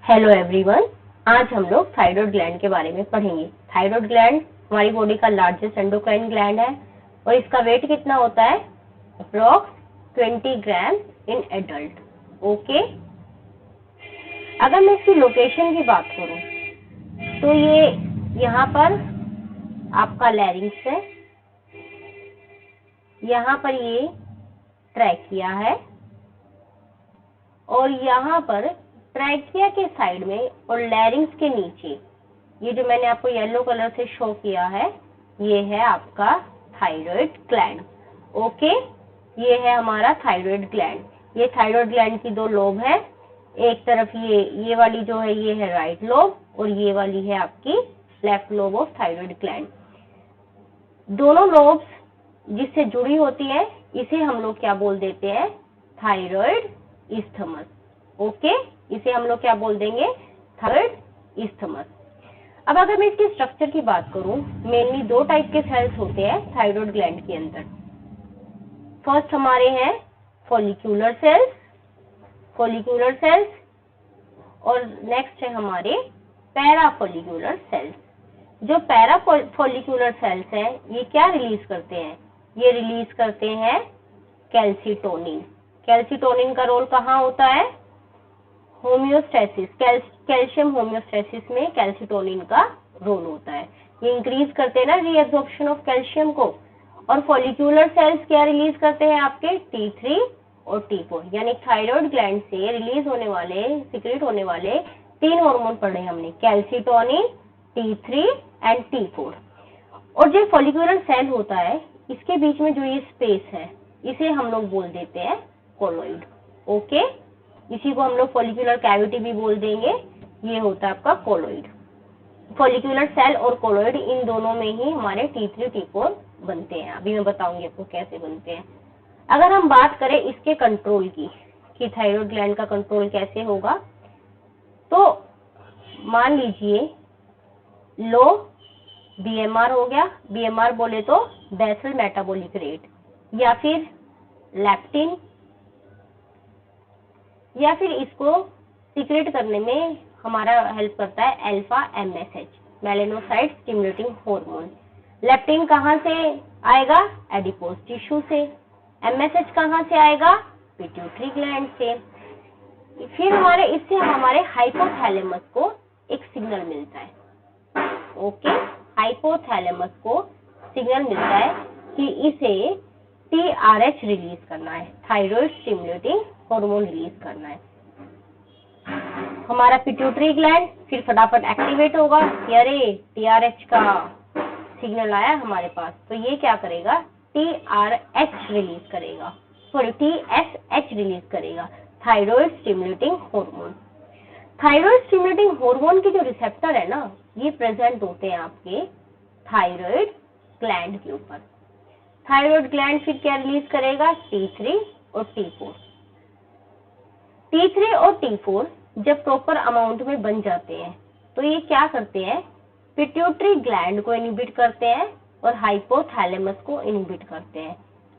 Hello everyone, आज हम लोग थायराइड ग्लैंड के बारे में पढ़ेंगे। थायराइड ग्लैंड हमारी बॉडी का लार्जेस्ट एंडोक्राइन ग्लैंड है और इसका वेट कितना होता है? Approx 20 gram in adult. Okay, अगर मैं इसकी लोकेशन की बात करूं तो ये यहाँ पर आपका लैरिंक्स है, यहाँ पर ये ट्रैकिया है और यहाँ पर ट्रैकिया के साइड में और लैरिंक्स के नीचे ये जो मैंने आपको येलो कलर से शो किया है, ये है आपका थायराइड ग्लैंड। ओके, ये है हमारा थायराइड ग्लैंड। ये थायराइड ग्लैंड की दो लोब है, एक तरफ ये वाली जो है ये है राइट लोब और ये वाली है आपकी left lobe of thyroid gland. दोनों लोब्स जिससे जुड़ी होती है इसे हम लोग क्या बोल देते हैं? Thyroid isthmus. ओके, इसे हम लोग क्या बोल देंगे? Thyroid isthmus. अब अगर मैं इसके स्ट्रक्चर की बात करूं, मेनली दो टाइप के सेल्स होते हैं थायराइड ग्लैंड के अंदर। फर्स्ट हमारे हैं फॉलिक्यूलर सेल्स और नेक्स्ट है हमारे पैराफॉलिक्यूलर सेल्स। जो पैराफॉलिक्यूलर सेल्स हैं ये क्या रिलीज करते हैं? ये रिलीज करते हैं कैल्सिटोनिन। कैल्सिटोनिन का रोल कहाँ होता है? होम्योस्टेसिस, कैल्शियम होम्योस्टेसिस में कैल्सिटोनिन का रोल होता है। ये इंक्रीज करते हैं ना रीएब्जॉर्प्शन ऑफ कैल्शियम को। और फॉलिक्यूलर सेल्स क्या रिलीज करते हैं? आपके T3 और T4, यानी थायराइड ग्लैंड से रिलीज होने वाले, सिक्रेट होने वाले तीन हार्मोन पढ़े हमने, कैल्सिटोनिन, T3 एंड T4। और जो फॉलिक्यूलर सेल होता है इसके बीच में जो ये स्पेस है इसे हम लोग बोल देते हैं कोलॉइड। ओके, इसी को हम लोग फॉलिक्यूलर कैविटी भी बोल देंगे। ये होता है आपका कोलॉइड। फॉलिक्यूलर सेल और कोलॉइड इन दोनों में ही हमारे T3 T4 बनते हैं। अभी मैं बताऊंगी आपको कैसे बनते हैं। अगर हम बात करें इसके कंट्रोल की कि थायराइड ग्लैंड का कंट्रोल कैसे होगा, तो मान लीजिए लो BMR हो गया, BMR बोले तो बेसल मेटाबॉलिक रेट, या फिर लैप्टिन, या फिर इसको सीक्रेट करने में हमारा हेल्प करता है alpha MSH, melanocyte stimulating hormone. Leptin कहाँ से आएगा? एडिपोज टिश्यू से। MSH कहाँ से आएगा? पिट्यूटरी ग्लैंड से। फिर इससे हमारे हाइपोथैलेमस को एक सिग्नल मिलता है। ओके, हाइपोथैलेमस को सिग्नल मिलता है कि इसे TRH रिलीज करना है, थायराइड स्टिमुलेटिंग हार्मोन रिलीज करना है। हमारा पिट्यूटरी ग्लैंड फिर फटाफट एक्टिवेट होगा कि अरे TRH का सिग्नल आया हमारे पास, तो ये क्या करेगा? TRH रिलीज करेगा, सॉरी TSH रिलीज करेगा, thyroid stimulating hormone. Thyroid stimulating hormone के जो रिसेप्टर है ना, ये प्रेजेंट होते हैं आपके थायराइड ग्लैंड के ऊपर। थायराइड ग्लैंड फिर क्या रिलीज करेगा? T3 और T4। T3 और T4 जब प्रॉपर अमाउंट में बन जाते हैं तो ये क्या करते हैं? पिट्यूटरी ग्लैंड को इनहिबिट करते हैं और हाइपोथैलेमस को इनहिबिट करते हैं।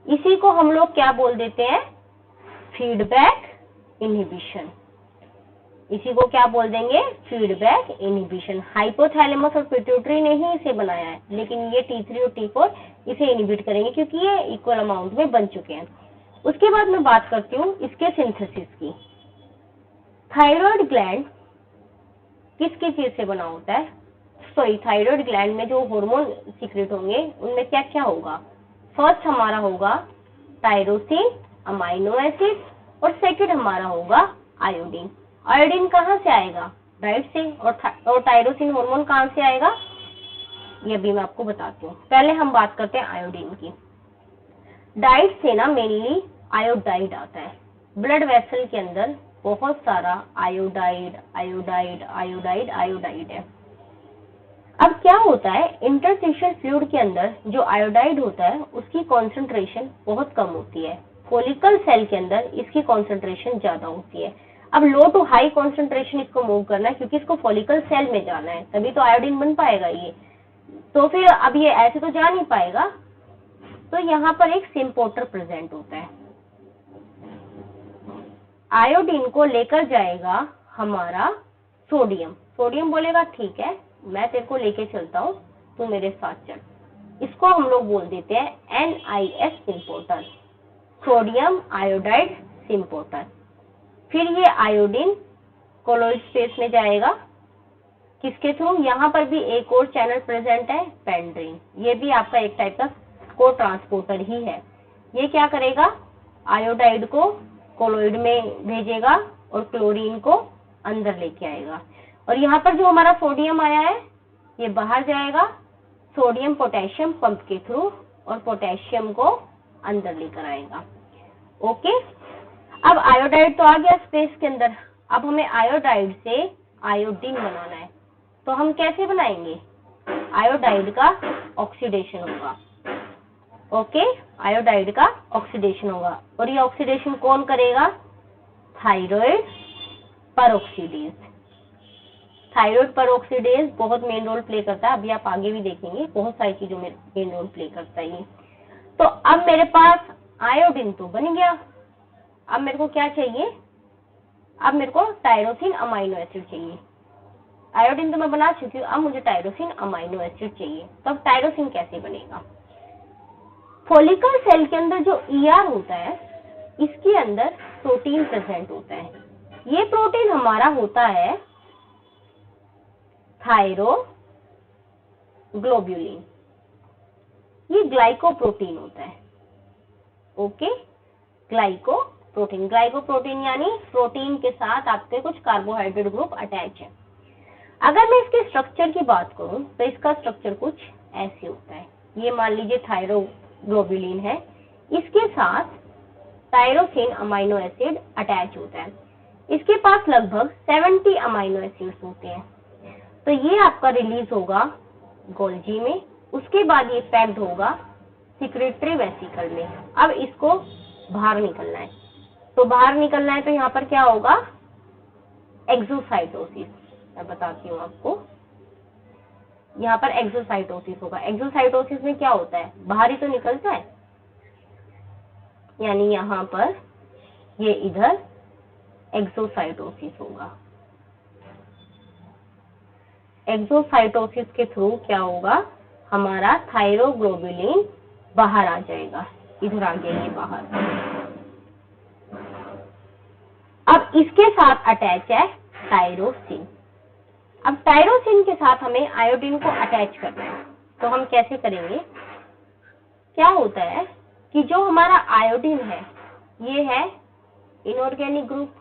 इसी को हम लोग क्या बोल देते हैं? Feedback inhibition. इसी को क्या बोल देंगे? Feedback inhibition. हाइपोथैलेमस और पिट्यूटरी ने ही इसे बनाया है, लेकिन ये T3 और T4 इसे इनहिबिट करेंगे क्योंकि ये इक्वल अमाउंट में बन चुके हैं। उसके बाद मैं बात करती हूँ इसके सिंथेसिस की। थायराइड ग्लैंड किस चीज से बना होता है? सॉरी, थायराइड ग्लैंड में जो हार्मोन सीक्रेट होंगे उनमें क्या क्या होगा? फर्स्ट हमारा होगा टायरोसिन अमाइनो एसिड और सेकंड हमारा होगा आयोडीन। आयोडीन कहाँ से आएगा? डाइट से। और टायरोसिन हार्मोन कहाँ से आएगा? ये भी मैं आपको बताती हूँ। पहले हम बात करते हैं आयोडीन की। डाइट से ना मेनली आयोडाइड आता है। ब्लड वेसल के अंदर बहुत सारा आयोडाइड है। अब क्या होता है, इंटरस्टिशियल फ्लूइड के अंदर जो आयोडाइड होता है उसकी कॉन्सेंट्रेशन बहुत कम होती है। फॉलिकल सेल के अंदर इसकी कॉन्सेंट्रेशन ज्यादा होती है। अब लो टू हाई कॉन्सेंट्रेशन इसको मूव करना है क्योंकि इसको फॉलिकल सेल में जाना है, तभी तो आयोडीन बन पाएगा ये। तो फिर अब ये ऐसे तो जा नहीं पाएगा, तो यहाँ पर एक सिम्पोर्टर प्रेजेंट होता है। आयोडीन को लेकर जाएगा हमारा सोडियम, सोडियम बोलेगा ठीक है मैं तेरे को लेके चलता हूँ, तू मेरे साथ चल। इसको हम लोग बोल देते हैं NiS सिम्पोटर, सोडियम आयोडाइड सिम्पोटर। फिर ये आयोडीन कोलोइड स्पेस में जाएगा, किसके थ्रू? यहाँ पर भी एक और चैनल प्रेजेंट है, पेंड्रीन। ये भी आपका एक टाइप का को ट्रांसपोर्टर ही है। ये क्या करेगा? आयोडाइड को कोलोइड में भेजेगा और क्लोरीन को अंदर लेके आएगा। और यहाँ पर जो हमारा सोडियम आया है ये बाहर जाएगा, सोडियम पोटेशियम पंप के थ्रू, और पोटेशियम को अंदर लेकर आएगा। ओके, अब आयोडाइड तो आ गया स्पेस के अंदर। अब हमें आयोडाइड से आयोडीन बनाना है, तो हम कैसे बनाएंगे? आयोडाइड का ऑक्सीडेशन होगा। ओके, आयोडाइड का ऑक्सीडेशन होगा, और ये ऑक्सीडेशन कौन करेगा? Thyroid peroxidase. थायराइड परऑक्सीडेज बहुत मेन रोल प्ले करता है, अभी आप आगे भी देखेंगे, बहुत सारी चीजों में मेन रोल प्ले करता है ये। तो अब मेरे पास आयोडीन तो बन गया, अब मेरे को क्या चाहिए? अब मेरे को टायरोसिन अमाइनो एसिड चाहिए। आयोडीन तो मैं बना चुकी हूँ, अब मुझे टायरोसिन अमाइनो एसिड चाहिए। तो अब टायरोसिन कैसे बनेगा? फॉलिकल सेल के अंदर जो ER होता है, इसके अंदर प्रोटीन प्रेजेंट होता है। ये प्रोटीन हमारा होता है थायरोग्लोब्यूलिन। ये ग्लाइकोप्रोटीन होता है। Okay, glycoprotein. ग्लाइकोप्रोटीन यानी प्रोटीन के साथ आपके कुछ कार्बोहाइड्रेट ग्रुप अटैच है। अगर मैं इसके स्ट्रक्चर की बात करूं तो इसका स्ट्रक्चर कुछ ऐसे होता है। ये मान लीजिए थायरोग्लोब्यूलिन है, इसके साथ टायरोसिन अमाइनो एसिड अटैच होता है। इसके पास लगभग 70 अमाइनो एसिड्स होते हैं। तो ये आपका रिलीज होगा गोल्जी में, उसके बाद ये पैक्ड होगा सिक्रेटरी वेसिकल में। अब इसको बाहर निकलना है, तो बाहर निकलना है तो यहाँ पर क्या होगा? एक्सोसाइटोसिस। मैं बताती हूँ आपको, यहाँ पर एक्सोसाइटोसिस होगा। एक्सोसाइटोसिस में क्या होता है? बाहर ही तो निकलता है, यानी यहाँ पर ये इधर एक्सोसाइटोसिस होगा। एक्सोसाइटोसिस के थ्रू क्या होगा? हमारा थायरोग्लोब्यूलिन बाहर आ जाएगा, इधर आ गया ये बाहर। अब इसके साथ अटैच है टायरोसिन। अब टायरोसिन के साथ हमें आयोडीन को अटैच करना है, तो हम कैसे करेंगे? क्या होता है कि जो हमारा आयोडीन है ये है इनऑर्गेनिक ग्रुप,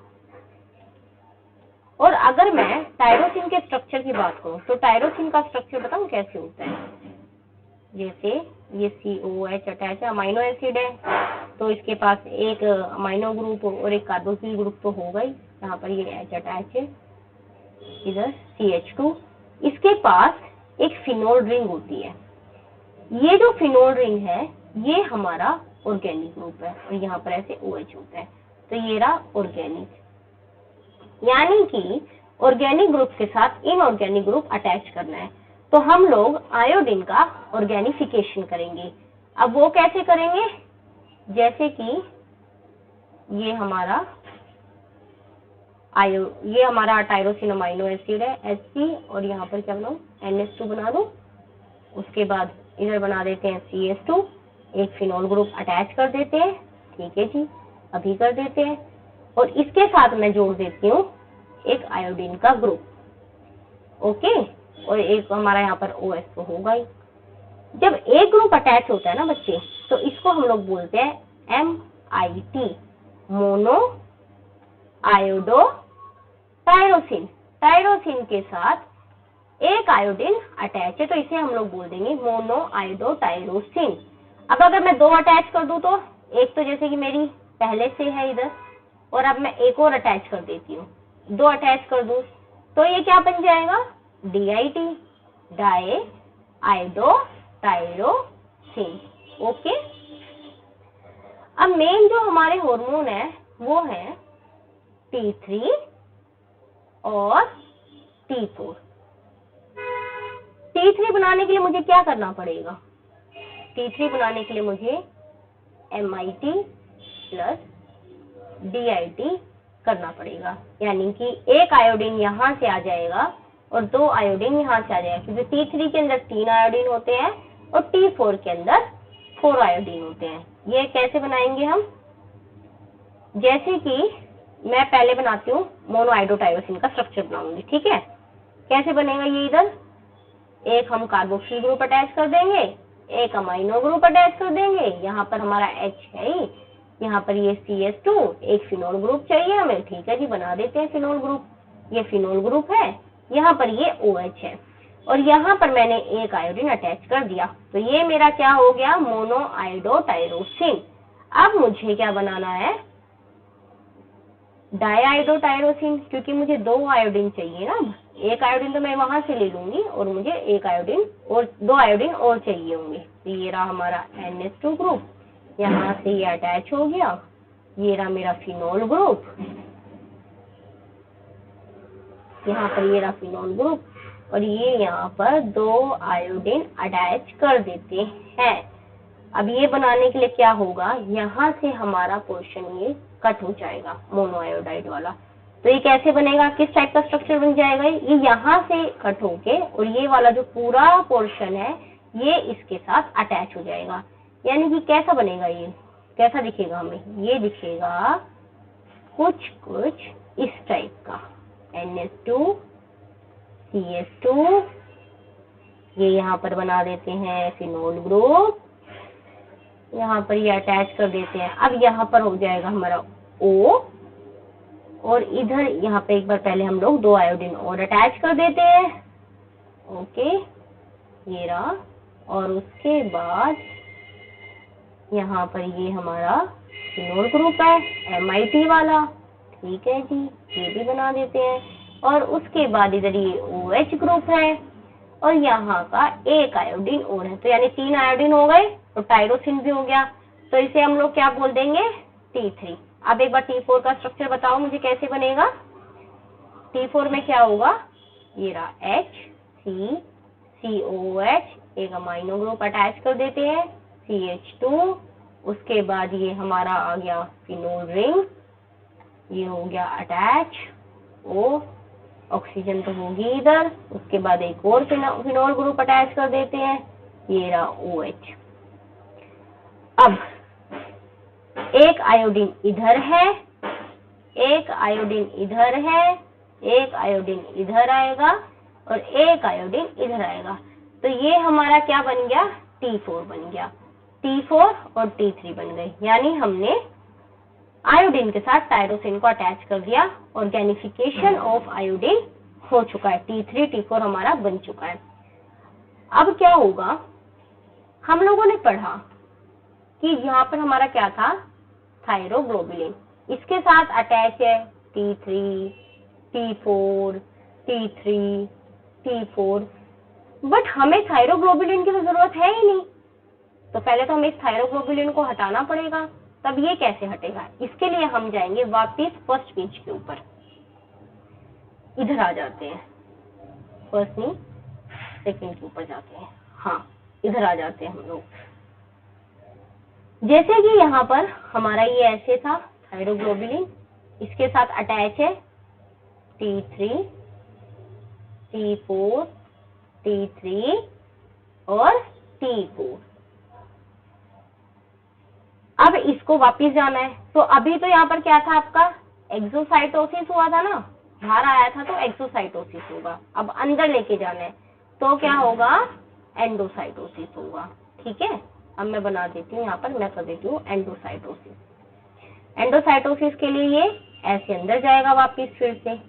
और अगर मैं टायरोसिन के स्ट्रक्चर की बात करूं तो टायरोसिन का स्ट्रक्चर बताऊं कैसे होता है? जैसे ये COH अटैच है, अमाइनो एसिड है, तो इसके पास एक अमाइनो ग्रुप और एक कार्बोक्सिल ग्रुप तो होगा ही। यहाँ पर ये H अटैच है, इधर CH2। इसके पास एक फिनोल रिंग होती है। ये जो फिनोल रिंग है ये हमारा ऑर्गेनिक ग्रुप है, और यहाँ पर ऐसे OH होता है, तो ये रहा ऑर्गेनिक। यानी कि ऑर्गेनिक ग्रुप के साथ इनऑर्गेनिक ग्रुप अटैच करना है, तो हम लोग आयोडीन का ऑर्गेनिफिकेशन करेंगे। अब वो कैसे करेंगे? जैसे कि ये हमारा टायरोसिन अमाइनो एसिड है Hc, और यहाँ पर क्या बनाऊं? NH2 बना दूं। उसके बाद इधर बना देते हैं CH2, एक फिनोल ग्रुप अटैच कर देते हैं। ठीक है जी, अभी कर देते हैं। और इसके साथ मैं जोड़ देती हूँ एक आयोडीन का ग्रुप। ओके, और एक हमारा यहाँ पर OH तो होगा ही। जब एक ग्रुप अटैच होता है ना बच्चे, तो इसको हम लोग बोलते हैं MIT, mono iodo tyrosine. Tyrosine के साथ एक आयोडीन अटैच है, तो इसे हम लोग बोल देंगे मोनो आयोडो टायरोसिन। अब अगर मैं दो अटैच कर दूं, तो एक तो जैसे कि मेरी पहले से है इधर, और अब मैं एक और अटैच कर देती हूँ, दो अटैच कर दूं, तो ये क्या बन जाएगा? DIT, diiodotyrosine. Okay, अब मेन जो हमारे हार्मोन है वो है T3 और T4। T3 बनाने के लिए मुझे क्या करना पड़ेगा? T3 बनाने के लिए मुझे MIT प्लस DIT करना पड़ेगा, यानी कि एक आयोडीन यहाँ से आ जाएगा और 2 आयोडीन यहाँ से आ जाएगा, क्योंकि T3 के अंदर 3 आयोडीन होते हैं और T4 के अंदर 4 आयोडीन होते हैं। ये कैसे बनाएंगे हम? जैसे कि मैं पहले बनाती हूँ मोनोआयोडोटायरोसिन का स्ट्रक्चर बनाऊंगी, ठीक है। कैसे बनेगा ये? इधर एक हम कार्बोक्सिल ग्रुप अटैच कर देंगे, एक अमाइनो ग्रुप अटैच कर देंगे, यहाँ पर हमारा H है ही, यहाँ पर ये CH2, एक फिनोल ग्रुप चाहिए हमें, ठीक है जी, बना देते हैं फिनोल ग्रुप। ये फिनोल ग्रुप है, यहाँ पर ये OH है और यहाँ पर मैंने एक आयोडीन अटैच कर दिया, तो ये मेरा क्या हो गया? मोनोआयोडोटायरोसिन। अब मुझे क्या बनाना है? डायआयोडोटायरोसिन, क्योंकि मुझे 2 आयोडीन चाहिए ना। एक आयोडीन तो मैं वहां से ले लूंगी और मुझे एक आयोडीन और 2 आयोडीन और चाहिए होंगे। तो ये रहा हमारा NH2 ग्रुप, यहाँ से ये अटैच हो गया, ये रहा मेरा फिनोल ग्रुप, यहाँ पर ये रहा फिनोल ग्रुप और ये यहाँ पर 2 आयोडीन अटैच कर देते हैं। अब ये बनाने के लिए क्या होगा? यहाँ से हमारा पोर्शन ये कट हो जाएगा मोनोआयोडाइड वाला। तो ये कैसे बनेगा? किस टाइप का स्ट्रक्चर बन जाएगा? ये यहाँ से कट होके और ये वाला जो पूरा पोर्शन है ये इसके साथ अटैच हो जाएगा। यानी कि कैसा बनेगा? ये कैसा दिखेगा हमें? ये दिखेगा कुछ कुछ इस टाइप का, NH2 CH2, ये यहाँ पर बना देते हैं फिनोल ग्रुप, यहाँ पर ये अटैच कर देते हैं। अब यहाँ पर हो जाएगा हमारा O और इधर यहाँ पे एक बार पहले हम लोग 2 आयोडीन और अटैच कर देते हैं, ओके, ये रहा। और उसके बाद यहाँ पर ये हमारा फिनोल ग्रुप है MIT वाला, ठीक है जी, ये भी बना देते हैं। और उसके बाद इधर ये OH ग्रुप है और यहाँ का एक आयोडीन और है, तो यानी 3 आयोडीन हो गए और टायरोसिन भी हो गया। तो इसे हम लोग क्या बोल देंगे? T3। अब एक बार T4 का स्ट्रक्चर बताओ मुझे कैसे बनेगा? T4 में क्या होगा? ये रहा HCCOH, एक अमाइनो ग्रुप अटैच कर देते हैं, CH2, उसके बाद ये हमारा आ गया फिनोल रिंग, ये हो गया अटैच, O, ऑक्सीजन तो होगी इधर, उसके बाद एक और फिनोल ग्रुप अटैच कर देते हैं, ये रहा OH। अब एक आयोडीन इधर है, एक आयोडीन इधर है, एक आयोडीन इधर आएगा और एक आयोडीन इधर आएगा, तो ये हमारा क्या बन गया? T4 बन गया। T4 और T3 बन गए, यानी हमने आयोडीन के साथ टायरोसिन को अटैच कर दिया, ऑर्गेनिफिकेशन ऑफ आयोडीन हो चुका है, T3 T4 हमारा बन चुका है। अब क्या होगा? हम लोगों ने पढ़ा कि यहाँ पर हमारा क्या था? थायरोग्लोबुलिन, इसके साथ अटैच है T3 T4 T3 T4, but हमें थायरोग्लोबुलिन की तो जरूरत है ही नहीं, तो पहले तो हमें इस थायरोग्लोबुलिन को हटाना पड़ेगा। तब ये कैसे हटेगा? इसके लिए हम जाएंगे वापिस फर्स्ट पेज के ऊपर, इधर आ जाते हैं, फर्स्ट नहीं सेकंड के ऊपर जाते हैं, हाँ इधर आ जाते हैं हम लोग। जैसे कि यहाँ पर हमारा ये ऐसे था थायरोग्लोबुलिन, इसके साथ अटैच है T3 T4 T3 और T4। अब इसको वापिस जाना है, तो अभी तो यहाँ पर क्या था आपका? एक्सोसाइटोसिस हुआ था ना, बाहर आया था तो एक्सोसाइटोसिस होगा। अब अंदर लेके जाना है तो क्या होगा? एंडोसाइटोसिस होगा, ठीक है। अब मैं बना देती हूँ, यहाँ पर मैं कर देती हूँ एंडोसाइटोसिस। एंडोसाइटोसिस के लिए ये ऐसे अंदर जाएगा, वापिस फिर से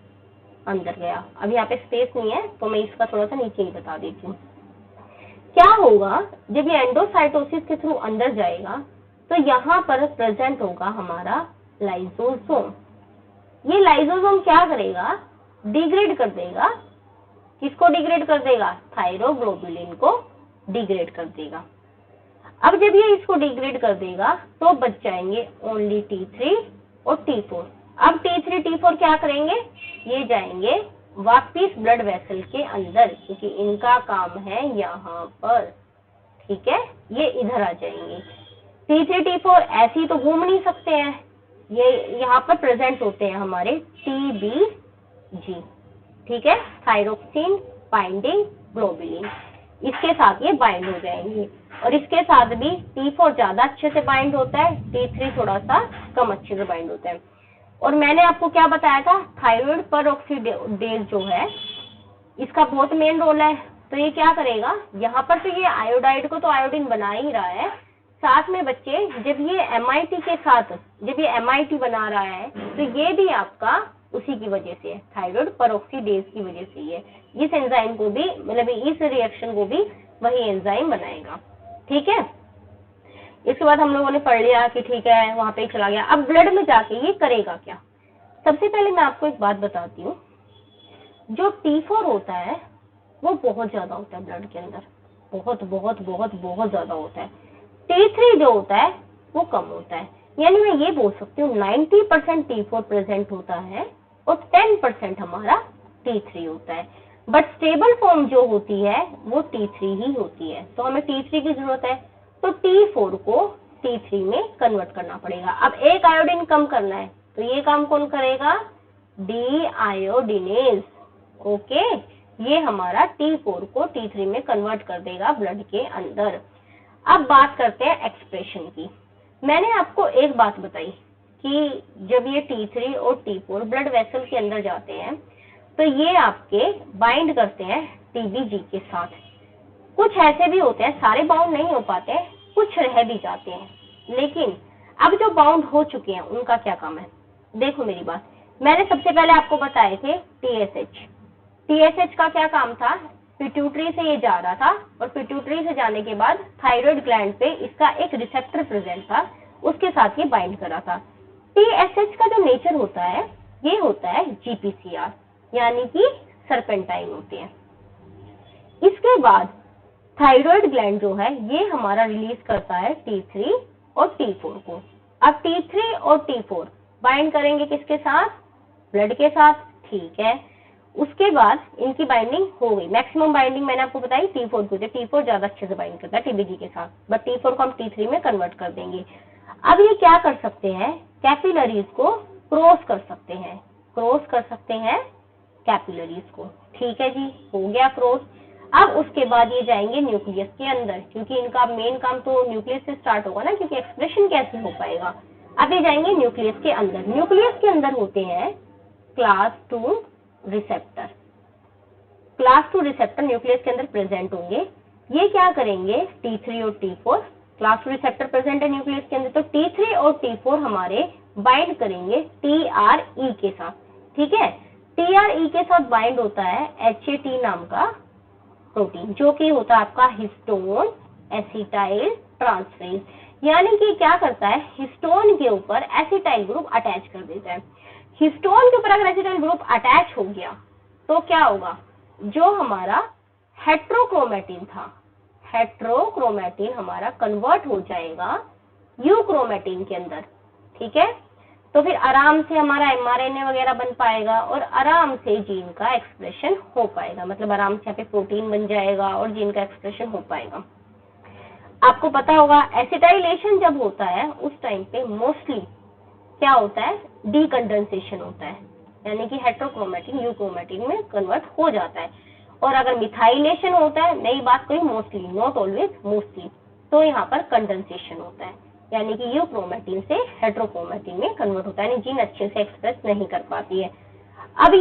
अंदर गया। अब यहाँ पे स्पेस नहीं है तो मैं इसका थोड़ा सा नीचे ही बता देती हूँ। क्या होगा जब ये एंडोसाइटोसिस के थ्रू अंदर जाएगा तो यहाँ पर प्रेजेंट होगा हमारा लाइसोसोम। ये लाइसोसोम क्या करेगा? डिग्रेड कर देगा। किसको डिग्रेड कर देगा? थायरोग्लोबुलिन को डिग्रेड कर देगा। अब जब ये इसको डिग्रेड कर देगा तो बच जाएंगे ओनली T3 और T4। अब T3 T4 क्या करेंगे? ये जाएंगे वापिस ब्लड वेसल के अंदर, क्योंकि इनका काम है यहाँ पर, ठीक है। ये इधर आ जाएंगे। T3 T4 ऐसे ही तो घूम नहीं सकते हैं, ये यहाँ पर प्रेजेंट होते हैं हमारे TBG, ठीक है, थायरोक्सिन बाइंडिंग ग्लोबुलिन, इसके साथ ये बाइंड हो जाएंगे। और इसके साथ भी T4 ज्यादा अच्छे से बाइंड होता है, T3 थोड़ा सा कम अच्छे से बाइंड होता है। और मैंने आपको क्या बताया था, थायराइड परऑक्सीडेज जो है इसका बहुत मेन रोल है। तो ये क्या करेगा, यहाँ पर तो ये आयोडाइड को तो आयोडीन बना ही रहा है, साथ में बच्चे जब ये MIT के साथ जब ये MIT बना रहा है तो ये भी आपका उसी की वजह से है, थायराइड परऑक्सीडेज की वजह से ही है। इस एंजाइम को भी मतलब इस रिएक्शन को भी वही एंजाइम बनाएगा, ठीक है। इसके बाद हम लोगों ने पढ़ लिया कि ठीक है वहां पे चला गया। अब ब्लड में जाके ये करेगा क्या। सबसे पहले मैं आपको एक बात बताती हूँ, जो T4 होता है वो बहुत ज्यादा होता है ब्लड के अंदर, बहुत बहुत बहुत बहुत ज्यादा होता है। T3 जो होता है वो कम होता है, यानी मैं ये बोल सकती हूँ 90% T4 प्रेजेंट होता है और 10% हमारा T3 होता है। बट स्टेबल फॉर्म जो होती है वो T3 ही होती है, तो हमें T3 की जरूरत है, तो T4 को T3 में कन्वर्ट करना पड़ेगा। अब एक आयोडीन कम करना है तो ये काम कौन करेगा, डीआयोडीनेज, ओके, ये हमारा T4 को T3 में कन्वर्ट कर देगा ब्लड के अंदर। अब बात करते हैं एक्सप्रेशन की। मैंने आपको एक बात बताई कि जब ये T3 और T4 ब्लड वेसल के अंदर जाते हैं तो ये आपके बाइंड करते हैं TBG के साथ। कुछ ऐसे भी होते हैं, सारे बाउंड नहीं हो पाते, कुछ रह भी जाते हैं, लेकिन अब जो बाउंड हो चुके हैं उनका क्या काम है। देखो मेरी बात, मैंने सबसे पहले आपको बताए थे TSH का क्या काम था, पिट्यूटरी से ये जा रहा था और पिट्यूटरी से जाने के बाद थायराइड ग्लैंड पे इसका एक रिसेप्टर प्रेजेंट था, उसके साथ ये बाइंड करा था। TSH का जो नेचर होता है ये होता है GPCR, यानी कि सरपेंटाइन होते हैं। इसके बाद थायराइड ग्लैंड जो है ये हमारा रिलीज करता है T3 और T4 को। अब T3 और T4 बाइंड करेंगे किसके साथ, ब्लड के साथ, ठीक है। उसके बाद इनकी बाइंडिंग हो गई, मैक्सिमम बाइंडिंग मैंने आपको बताई T4 को, T4 ज्यादा अच्छे से बाइंड करता है TBG के साथ, बट T4 को हम T3 में कन्वर्ट कर देंगे। अब ये क्या कर सकते हैं, कैपिलरीज को क्रॉस कर सकते हैं, क्रॉस कर सकते हैं कैपिलरीज को, ठीक है जी, हो गया क्रॉस। अब उसके बाद ये जाएंगे न्यूक्लियस के अंदर, क्योंकि इनका मेन काम तो न्यूक्लियस से स्टार्ट होगा ना, क्योंकि एक्सप्रेशन कैसे हो पाएगा। अब ये जाएंगे न्यूक्लियस के अंदर। न्यूक्लियस के अंदर होते हैं class 2 receptor, class 2 receptor nucleus के अंदर प्रेजेंट होंगे। ये क्या करेंगे, T3 और T4, क्लास 2 रिसेप्टर प्रेजेंट है न्यूक्लियस के अंदर, तो T3 और T4 हमारे बाइंड करेंगे TRE के साथ, ठीक है। TRE के साथ बाइंड होता है HAT नाम का प्रोटीन, जो कि होता है आपका हिस्टोन एसिटाइल ट्रांसफेरेज, यानी कि क्या करता है, हिस्टोन के ऊपर एसिटाइल ग्रुप अटैच कर देता है। हिस्टोन के ऊपर अगर एसिटाइल ग्रुप अटैच हो गया तो क्या होगा, जो हमारा हेट्रोक्रोमेटिन था, हेट्रोक्रोमेटिन हमारा कन्वर्ट हो जाएगा यूक्रोमेटिन के अंदर, ठीक है। तो फिर आराम से हमारा mRNA वगैरह बन पाएगा और आराम से जीन का एक्सप्रेशन हो पाएगा, मतलब आराम से यहाँ पे प्रोटीन बन जाएगा और जीन का एक्सप्रेशन हो पाएगा। आपको पता होगा एसिटाइलेशन जब होता है उस टाइम पे मोस्टली क्या होता है, डीकंडेंसेशन होता है, यानी कि हेट्रोक्रोमेटिन यूक्रोमेटिन में कन्वर्ट हो जाता है। और अगर मिथाइलेशन होता है, नई बात कोई, मोस्टली, नॉट ऑलवेज, मोस्टली, तो यहाँ पर कंडेंसेशन होता है, यानी कि यूक्रोमेटिन से हेट्रोक्रोमेटिन में कन्वर्ट होता है, यानी जीन अच्छे से एक्सप्रेस नहीं कर पाती है। अब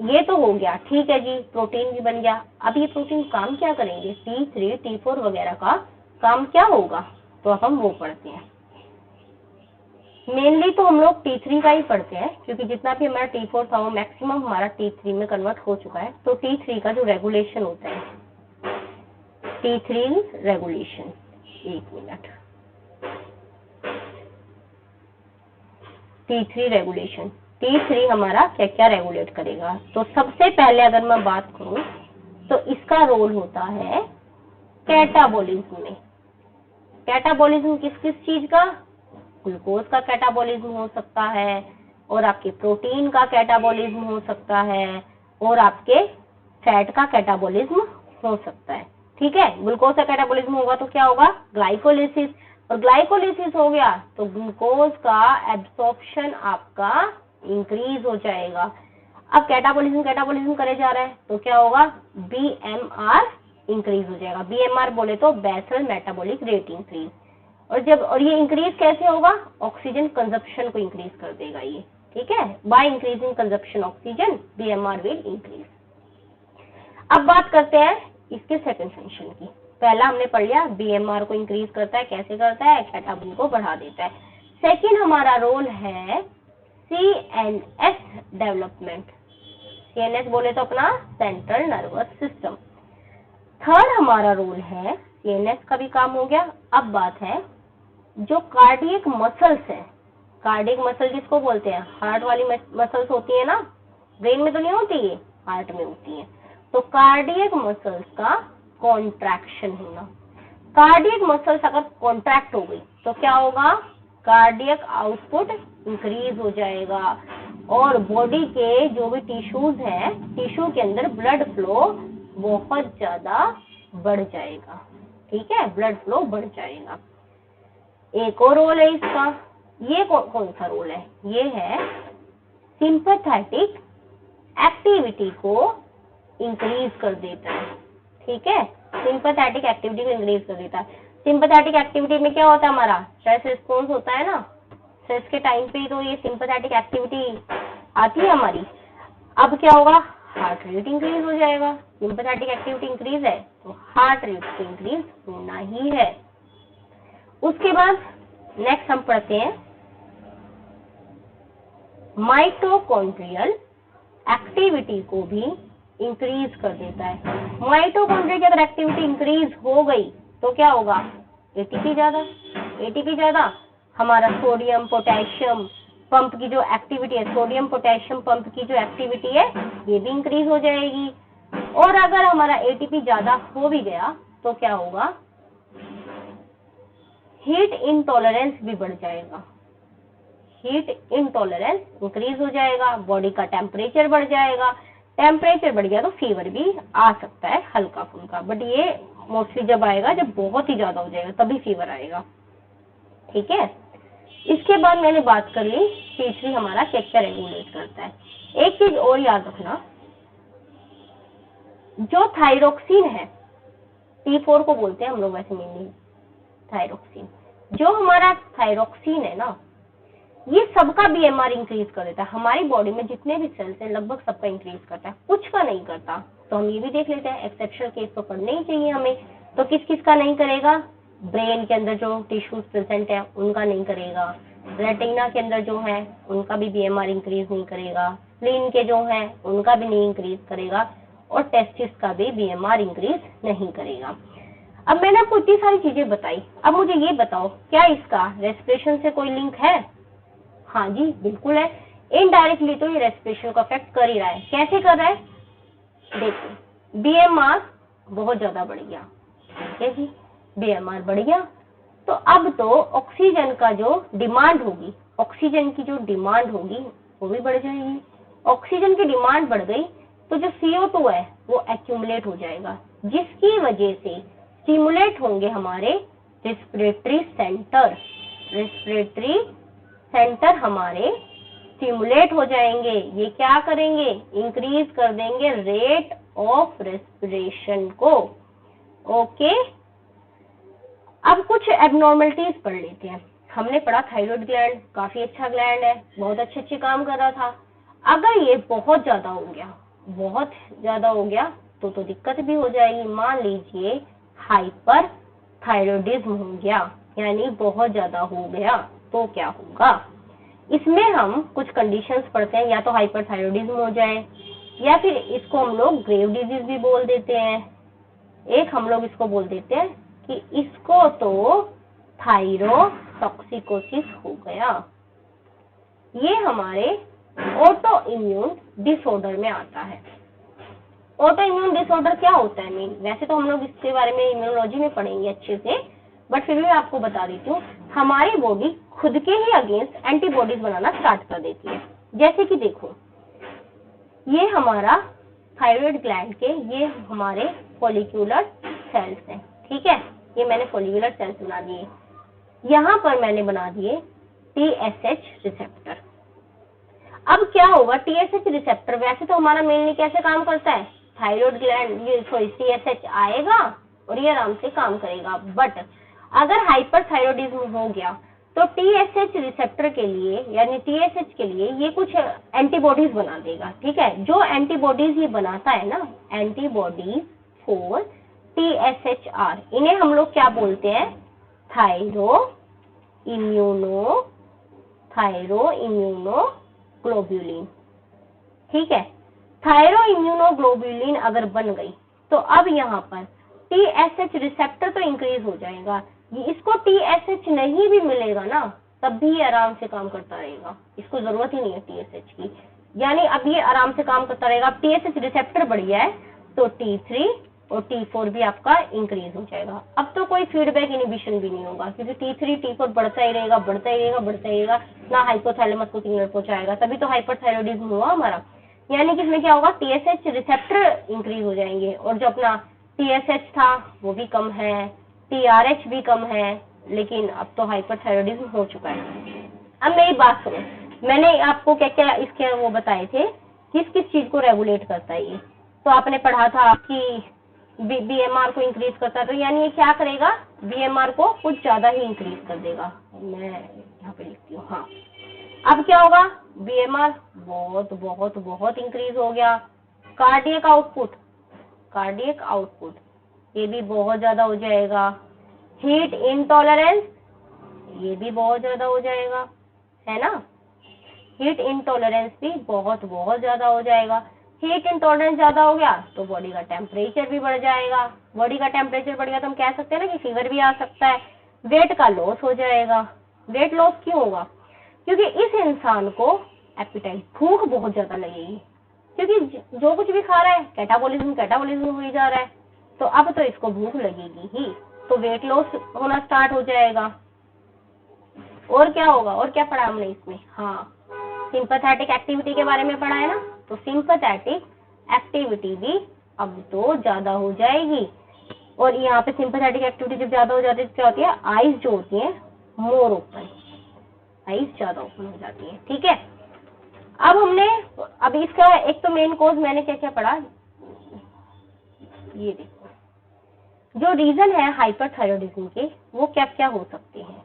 ये तो हो गया, ठीक है जी, प्रोटीन भी बन गया। अब ये प्रोटीन काम क्या करेंगे, T3 T4 वगैरह का काम क्या होगा, तो अब हम वो पढ़ते हैं। मेनली तो हम लोग T3 का ही पढ़ते हैं, क्योंकि जितना भी हमारा T4 था वो मैक्सिमम हमारा T3 में कन्वर्ट हो चुका है। तो T3 का जो रेगुलेशन होता है, T3 रेगुलेशन, एक मिनट, T3 रेगुलेशन, T3 हमारा क्या क्या रेगुलेट करेगा। तो सबसे पहले अगर मैं बात करूं तो इसका रोल होता है कैटाबॉलिज्म में। कैटाबॉलिज्म किस किस चीज का, ग्लूकोज का कैटाबॉलिज्म हो सकता है, और आपके प्रोटीन का कैटाबॉलिज्म हो सकता है, और आपके फैट का कैटाबॉलिज्म हो सकता है, ठीक है। ग्लूकोज का कैटाबॉलिज्म होगा तो क्या होगा, ग्लाइकोलिसिस, और ग्लाइकोलिसिस हो गया तो ग्लूकोज का एब्सॉर्प्शन आपका इंक्रीज हो जाएगा। अब कैटाबॉलिज्म करे जा रहा है तो क्या होगा, बीएमआर इंक्रीज हो जाएगा। बीएमआर बोले तो बेसल मेटाबॉलिक रेट इंक्रीज। और ये इंक्रीज कैसे होगा, ऑक्सीजन कंजप्शन को इंक्रीज कर देगा ये, ठीक है। By increasing consumption oxygen BMR will increase. अब बात करते हैं इसके सेकंड फंक्शन की। पहला हमने पढ़ लिया बीएमआर को इंक्रीज करता है, कैसे करता है, कैटाबॉलिज्म को बढ़ा देता है। सेकंड हमारा रोल है सीएनएस डेवलपमेंट। सीएनएस बोले तो अपना सेंट्रल नर्वस सिस्टम। थर्ड हमारा रोल है, सीएनएस का भी काम हो गया। अब बात है जो कार्डियक मसल्स है, कार्डियक मसल जिसको बोलते हैं, हार्ट वाली मसल्स होती है ना, ब्रेन में तो नहीं होती है, हार्ट में होती है। तो कार्डियक मसल्स का कॉन्ट्रैक्शन होना। कार्डियक मसल्स अगर कॉन्ट्रैक्ट हो गई तो क्या होगा, कार्डियक आउटपुट इंक्रीज हो जाएगा और बॉडी के जो भी टिश्यूज हैं, टिश्यू के अंदर ब्लड फ्लो बहुत ज्यादा बढ़ जाएगा, ठीक है, ब्लड फ्लो बढ़ जाएगा। एक और रोल है इसका, ये कौन सा रोल है, ये है सिंपैथेटिक एक्टिविटी को इंक्रीज कर देता है, ठीक है, सिंपैथेटिक एक्टिविटी को इंक्रीज कर देता है। सिंपैथेटिक एक्टिविटी में क्या होता है, हमारा स्ट्रेस रिस्पॉन्स होता है ना, स्ट्रेस के टाइम पे तो ये सिंपैथेटिक एक्टिविटी आती है हमारी। अब क्या होगा, हार्ट रेट इंक्रीज हो जाएगा। सिंपैथेटिक एक्टिविटी इंक्रीज है तो हार्ट रेट तो इंक्रीज होना ही है। उसके बाद नेक्स्ट हम पढ़ते हैं माइटोकॉन्ड्रियल एक्टिविटी को भी इंक्रीज कर देता है। माइटोकॉन्ड्रिया की अगर एक्टिविटी इंक्रीज हो गई तो क्या होगा, एटीपी ज्यादा, हमारा सोडियम पोटेशियम पंप की जो एक्टिविटी है, सोडियम पोटेशियम पंप की जो एक्टिविटी है ये भी इंक्रीज हो जाएगी। और अगर हमारा एटीपी ज्यादा हो भी गया तो क्या होगा, हीट इंटॉलरेंस भी बढ़ जाएगा, हीट इंटॉलरेंस इंक्रीज हो जाएगा, बॉडी का टेम्परेचर बढ़ जाएगा। टेम्परेचर बढ़ गया तो फीवर भी आ सकता है हल्का फुल्का, बट ये मोस्टली जब आएगा जब बहुत ही ज्यादा हो जाएगा तभी फीवर आएगा, ठीक है। इसके बाद मैंने बात कर ली T3 हमारा क्या रेगुलेट करता है। एक चीज और याद रखना, जो थायरोक्सिन है, T4 को बोलते हैं हम लोग वैसे मेनली थायरोक्सिन, जो हमारा थायरोक्सिन है ना, ये सबका बीएमआर इंक्रीज कर देता है। हमारी बॉडी में जितने भी सेल्स हैं लगभग सबका इंक्रीज करता है, कुछ का नहीं करता। तो हम ये भी देख लेते हैं, एक्सेप्शनल केस तो पढ़ने ही चाहिए हमें। तो किस किस का नहीं करेगा, ब्रेन के अंदर जो टिश्यूज प्रेजेंट है उनका नहीं करेगा, रेटिना के अंदर जो है उनका भी बीएमआर इंक्रीज नहीं करेगा, स्प्लीन के जो है उनका भी नहीं इंक्रीज करेगा, और टेस्टिस का भी बीएमआर इंक्रीज नहीं करेगा। अब मैंने आपको इतनी सारी चीजें बताई, अब मुझे ये बताओ क्या इसका रेस्पिरेशन से कोई लिंक है? हाँ जी बिल्कुल है, इनडायरेक्टली तो ये रेस्पिरेशन को अफेक्ट कर ही रहा है। कैसे कर रहा है, देखो बीएमआर बहुत ज्यादा बढ़ गया, ठीक है जी, बीएमआर बढ़ गया तो अब तो ऑक्सीजन का जो डिमांड होगी, ऑक्सीजन की जो डिमांड होगी वो भी बढ़ जाएगी। ऑक्सीजन की डिमांड बढ़ गई तो जो CO2 है वो एक्यूमुलेट हो जाएगा, जिसकी वजह से स्टिमुलेट होंगे हमारे रेस्पिरेटरी सेंटर, रेस्पिरेटरी सेंटर हमारे स्टिमुलेट हो जाएंगे। ये क्या करेंगे, इंक्रीज कर देंगे रेट ऑफ रेस्पिरेशन को। ओके, अब कुछ एबनॉर्मलिटीज पढ़ लेते हैं। हमने पढ़ा थायराइड ग्लैंड काफी अच्छा ग्लैंड है, बहुत अच्छे काम कर रहा था। अगर ये बहुत ज्यादा हो गया तो दिक्कत भी हो जाएगी। मान लीजिए हाइपर थायराइडिज्म हो गया, यानी बहुत ज्यादा हो गया तो क्या होगा, इसमें हम कुछ कंडीशंस पढ़ते हैं, या तो हाइपरथायरॉयडिज्म हो जाए या फिर इसको हम लोग ग्रेव डिजीज भी बोल देते हैं। एक हम लोग इसको बोल देते हैं कि इसको तो थायरोटॉक्सिकोसिस हो गया। ये हमारे ऑटो इम्यून डिसऑर्डर में आता है। ऑटो इम्यून डिसऑर्डर क्या होता है मीन, वैसे तो हम लोग इसके बारे में इम्यूनोलॉजी में पढ़ेंगे अच्छे से, बट फिर भी मैं आपको बता देती हूँ। हमारी बॉडी खुद के ही अगेंस्ट एंटीबॉडीज बनाना स्टार्ट कर देती है। जैसे कि देखो, ये हमारा थायराइड ग्लैंड के ये हमारे फॉलिक्यूलर सेल्स हैं, ठीक है, ये मैंने फॉलिक्यूलर सेल्स बना दिए। यहां पर मैंने बना दिए TSH रिसेप्टर। अब क्या होगा, TSH रिसेप्टर वैसे तो हमारा मेनली कैसे काम करता है, थायराइड ग्लैंड ये सॉरी TSH आएगा और ये आराम से काम करेगा। बट अगर हाइपरथायरॉयडिज्म हो गया तो TSH रिसेप्टर के लिए यानी TSH के लिए ये कुछ एंटीबॉडीज बना देगा। ठीक है, जो एंटीबॉडीज ये बनाता है ना, एंटीबॉडीज फॉर TSHR, इन्हें हम लोग क्या बोलते हैं, थायरोइम्यूनोग्लोब्यूलिन। ठीक है, थायरोइम्यूनोग्लोब्यूलिन अगर बन गई तो अब यहाँ पर TSH रिसेप्टर तो इंक्रीज हो जाएगा, इसको TSH नहीं भी मिलेगा ना तब भी ये आराम से काम करता रहेगा, इसको जरूरत ही नहीं है TSH की, यानी अब ये आराम से काम करता रहेगा। अब TSH रिसेप्टर बढ़ गया है तो T3 और T4 भी आपका इंक्रीज हो जाएगा। अब तो कोई फीडबैक इनिबिशन भी नहीं होगा क्योंकि T3 T4 बढ़ता ही रहेगा, बढ़ता ही रहेगा, बढ़ता ही रहेगा, ना हाइपोथैलेमस को सिग्नल पहुंचाएगा, तभी तो हाइपरथायरॉयडिज्म हुआ हमारा। यानी कि इसमें क्या होगा, TSH रिसेप्टर इंक्रीज हो जाएंगे और जो अपना TSH था वो भी कम है, TRH भी कम है, लेकिन अब तो हाइपरथायरॉयडिज्म हो चुका है। अब मेरी बात सुनो, मैंने आपको क्या क्या इसके वो बताए थे, किस किस चीज को रेगुलेट करता है ये, तो आपने पढ़ा था कि BMR को इंक्रीज करता है, तो यानी ये क्या करेगा, BMR को कुछ ज्यादा ही इंक्रीज कर देगा। मैं यहाँ पे लिखती हूँ, हाँ। अब क्या होगा, BMR बहुत बहुत बहुत इंक्रीज हो गया। कार्डियक आउटपुट ये भी बहुत ज्यादा हो जाएगा। हीट इंटॉलरेंस ये भी बहुत ज्यादा हो जाएगा, है ना, हीट इंटॉलरेंस भी बहुत बहुत ज्यादा हो जाएगा। हीट इंटॉलरेंस ज्यादा हो गया तो बॉडी का टेम्परेचर भी बढ़ जाएगा, बॉडी का टेम्परेचर बढ़ गया तो हम कह सकते हैं ना कि फीवर भी आ सकता है। वेट का लॉस हो जाएगा। वेट लॉस क्यों होगा, क्योंकि इस इंसान को एपिटाइट भूख बहुत ज्यादा लगेगी, क्योंकि जो कुछ भी खा रहा है कैटाबॉलिज्म हो ही जा रहा है, तो अब तो इसको भूख लगेगी ही, तो वेट लॉस होना स्टार्ट हो जाएगा। और क्या होगा, और क्या पढ़ा हमने इसमें, हाँ सिंपैथेटिक एक्टिविटी के बारे में पढ़ा है ना, तो सिंपैथेटिक एक्टिविटी भी अब तो ज्यादा हो जाएगी। और यहाँ पे सिंपैथेटिक एक्टिविटी जब ज्यादा हो जाती है तो क्या होती है, आईज जो होती है मोर ओपन, आईज ज्यादा ओपन हो जाती है। ठीक है, अब इसका एक तो मेन कॉज मैंने क्या क्या पढ़ा, ये देखो जो रीजन है हाइपरथायरॉयडिज्म के वो क्या क्या हो सकते हैं,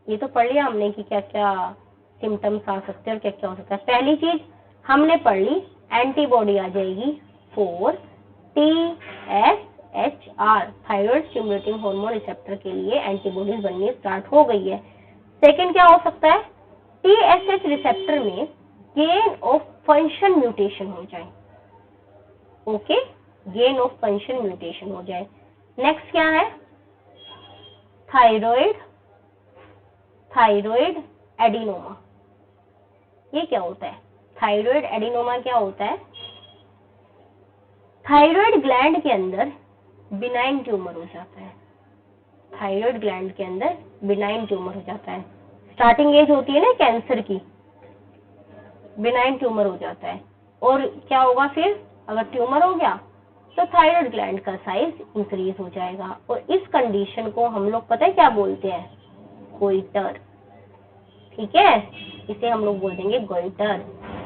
ये तो पढ़ लिया हमने कि क्या क्या सिम्टम्स आ सकते हैं और क्या क्या हो सकता है। पहली चीज हमने पढ़ ली, एंटीबॉडी आ जाएगी for TSHR, thyroid stimulating hormone receptor के लिए एंटीबॉडीज बननी स्टार्ट हो गई है। सेकंड क्या हो सकता है, TSH रिसेप्टर में गेन ऑफ फंक्शन म्यूटेशन हो जाए, okay, gain of function mutation हो जाए। नेक्स्ट क्या है, थायराइड एडिनोमा, ये क्या होता है, थायराइड एडिनोमा क्या होता है, थायराइड ग्लैंड के अंदर बिनाइन ट्यूमर हो जाता है, थायराइड ग्लैंड के अंदर बिनाइन ट्यूमर हो जाता है। स्टार्टिंग एज होती है ना कैंसर की, बिनाइन ट्यूमर हो जाता है। और क्या होगा फिर, अगर ट्यूमर हो गया तो थायराइड ग्लैंड का साइज इंक्रीज हो जाएगा, और इस कंडीशन को हम लोग पता है क्या बोलते हैं, गोइटर। ठीक है, इसे हम लोग बोल देंगे गोइटर,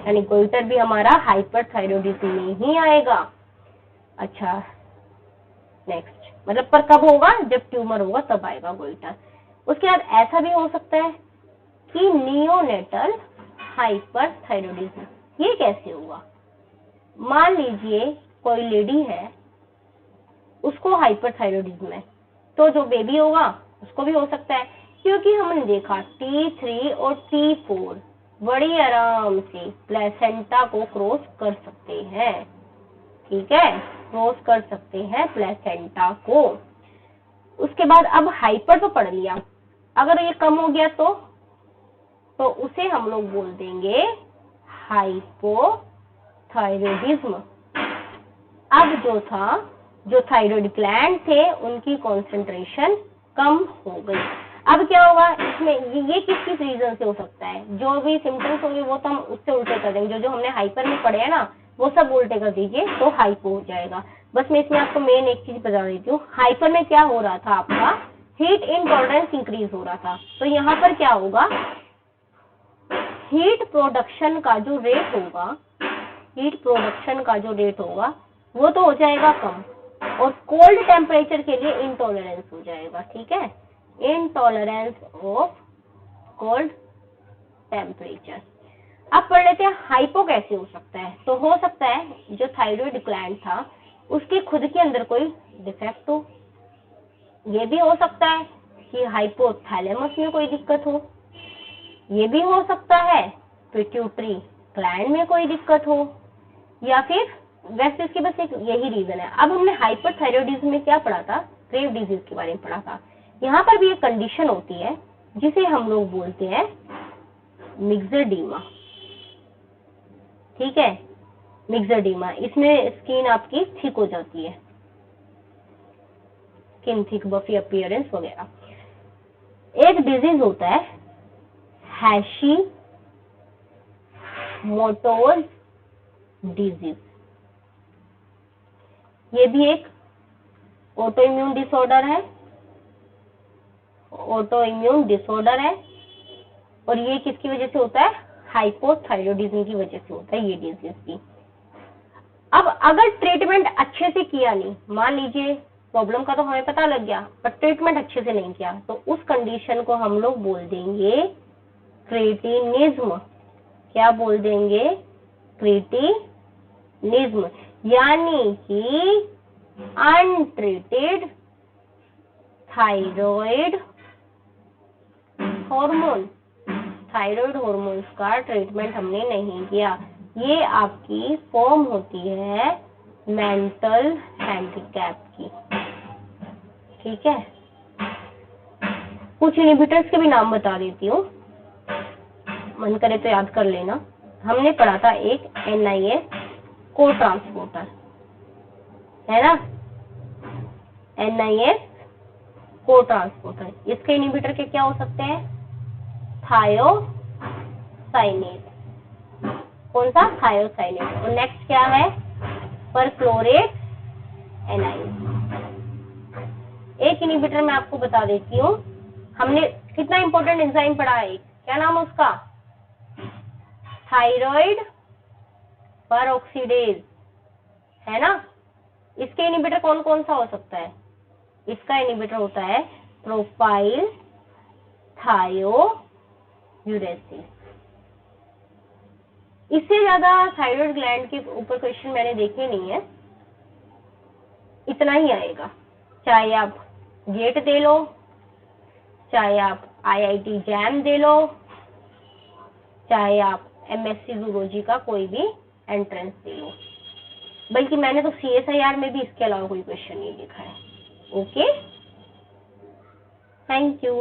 यानी गोइटर भी हमारा हाइपरथायरॉयडिज्म में ही आएगा। अच्छा नेक्स्ट, मतलब पर कब होगा, जब ट्यूमर होगा तब आएगा गोइटर। उसके बाद ऐसा भी हो सकता है कि नियोनेटल हाइपरथायरॉयडिज्म, ये कैसे हुआ, मान लीजिए कोई लेडी है उसको हाइपरथायरॉयडिज्म है, तो जो बेबी होगा उसको भी हो सकता है, क्योंकि हमने देखा T3 और T4 बड़ी आराम से प्लेसेंटा को क्रॉस कर सकते हैं। ठीक है, क्रॉस कर सकते हैं प्लेसेंटा को। उसके बाद अब हाइपर तो पढ़ लिया, अगर ये कम हो गया तो उसे हम लोग बोल देंगे हाइपोथायरॉयडिज्म। अब जो थायराइड ग्लैंड थे उनकी कॉन्सेंट्रेशन कम हो गई। अब क्या होगा इसमें, ये किस किस रीजन से हो सकता है, जो भी सिम्टम्स होंगे वो तो हम उससे उल्टे कर देंगे, जो हमने हाइपर में पढ़े है ना वो सब उल्टे कर दीजिए तो हाइपो हो जाएगा। बस मैं इसमें आपको मेन एक चीज बता देती हूँ, हाइपर में क्या हो रहा था आपका, हीट इनटॉलरेंस इंक्रीज हो रहा था। तो यहाँ पर क्या होगा, हीट प्रोडक्शन का जो रेट होगा, हीट प्रोडक्शन का जो रेट होगा वो तो हो जाएगा कम, और कोल्ड टेम्परेचर के लिए इनटॉलरेंस हो जाएगा। ठीक है, इनटॉलरेंस ऑफ कोल्ड टेम्परेचर। अब पढ़ लेते हैं हाइपो कैसे हो सकता है। तो हो सकता है जो थायराइड ग्लैंड था उसके खुद के अंदर कोई डिफेक्ट हो, ये भी हो सकता है कि हाइपोथैलेमस में कोई दिक्कत हो, ये भी हो सकता है पिट्यूटरी ग्लैंड में कोई दिक्कत हो, या फिर वैसे इसकी बस एक यही रीजन है। अब हमने हाइपरथायरॉयडिज्म में क्या पढ़ा था, क्रेव डिजीज के बारे में पढ़ा था। यहाँ पर भी एक कंडीशन होती है जिसे हम लोग बोलते हैं मिक्सोडीमा। ठीक है, मिक्सोडीमा, इसमें स्किन आपकी थिक हो जाती है, स्किन थिक, बफी अपीयरेंस वगैरह। एक डिजीज होता है हैशीमोटोज डिजीज, ये भी एक ऑटो इम्यून डिसऑर्डर है, ऑटो इम्यून डिसऑर्डर है, और ये किसकी वजह से होता है, हाइपोथायरॉयडिज्म की वजह से होता है ये डिजीज भी। अब अगर ट्रीटमेंट अच्छे से किया नहीं, मान लीजिए प्रॉब्लम का तो हमें पता लग गया पर ट्रीटमेंट अच्छे से नहीं किया, तो उस कंडीशन को हम लोग बोल देंगे क्रेटिनिज्म। क्या बोल देंगे, क्रेटिनिज्म, यानी कि untreated thyroid hormone, thyroid hormones का ट्रीटमेंट हमने नहीं किया, ये आपकी फॉर्म होती है मेंटल हैंडीकैप की। ठीक है, कुछ इनहिबिटर्स के भी नाम बता देती हूँ, मन करे तो याद कर लेना। हमने पढ़ा था एक NIS को ट्रांसपोर्टर, है ना, NIS को ट्रांसपोर्टर, इसके इनहिबिटर के क्या हो सकते हैं, थायोसाइनेट, कौन सा, थायोसाइनेट। और नेक्स्ट क्या है, परक्लोरेट एनाइन। एक इनहिबिटर मैं आपको बता देती हूँ, हमने कितना इंपॉर्टेंट एंजाइम पढ़ा है, क्या नाम है उसका, थायराइड परऑक्सीडेज, है ना। इसके इनहिबिटर कौन कौन सा हो सकता है, इसका इनहिबिटर होता है प्रोपाइल थायोयूरेसिस। इससे ज्यादा थायराइड ग्लैंड के ऊपर क्वेश्चन मैंने देखे नहीं है, इतना ही आएगा। चाहे आप गेट दे लो, चाहे आप IIT जैम दे लो, चाहे आप MSc जूलॉजी का कोई भी एंट्रेंस दे लो, बल्कि मैंने तो CSIR में भी इसके अलावा कोई क्वेश्चन नहीं लिखा है। Okay, thank you.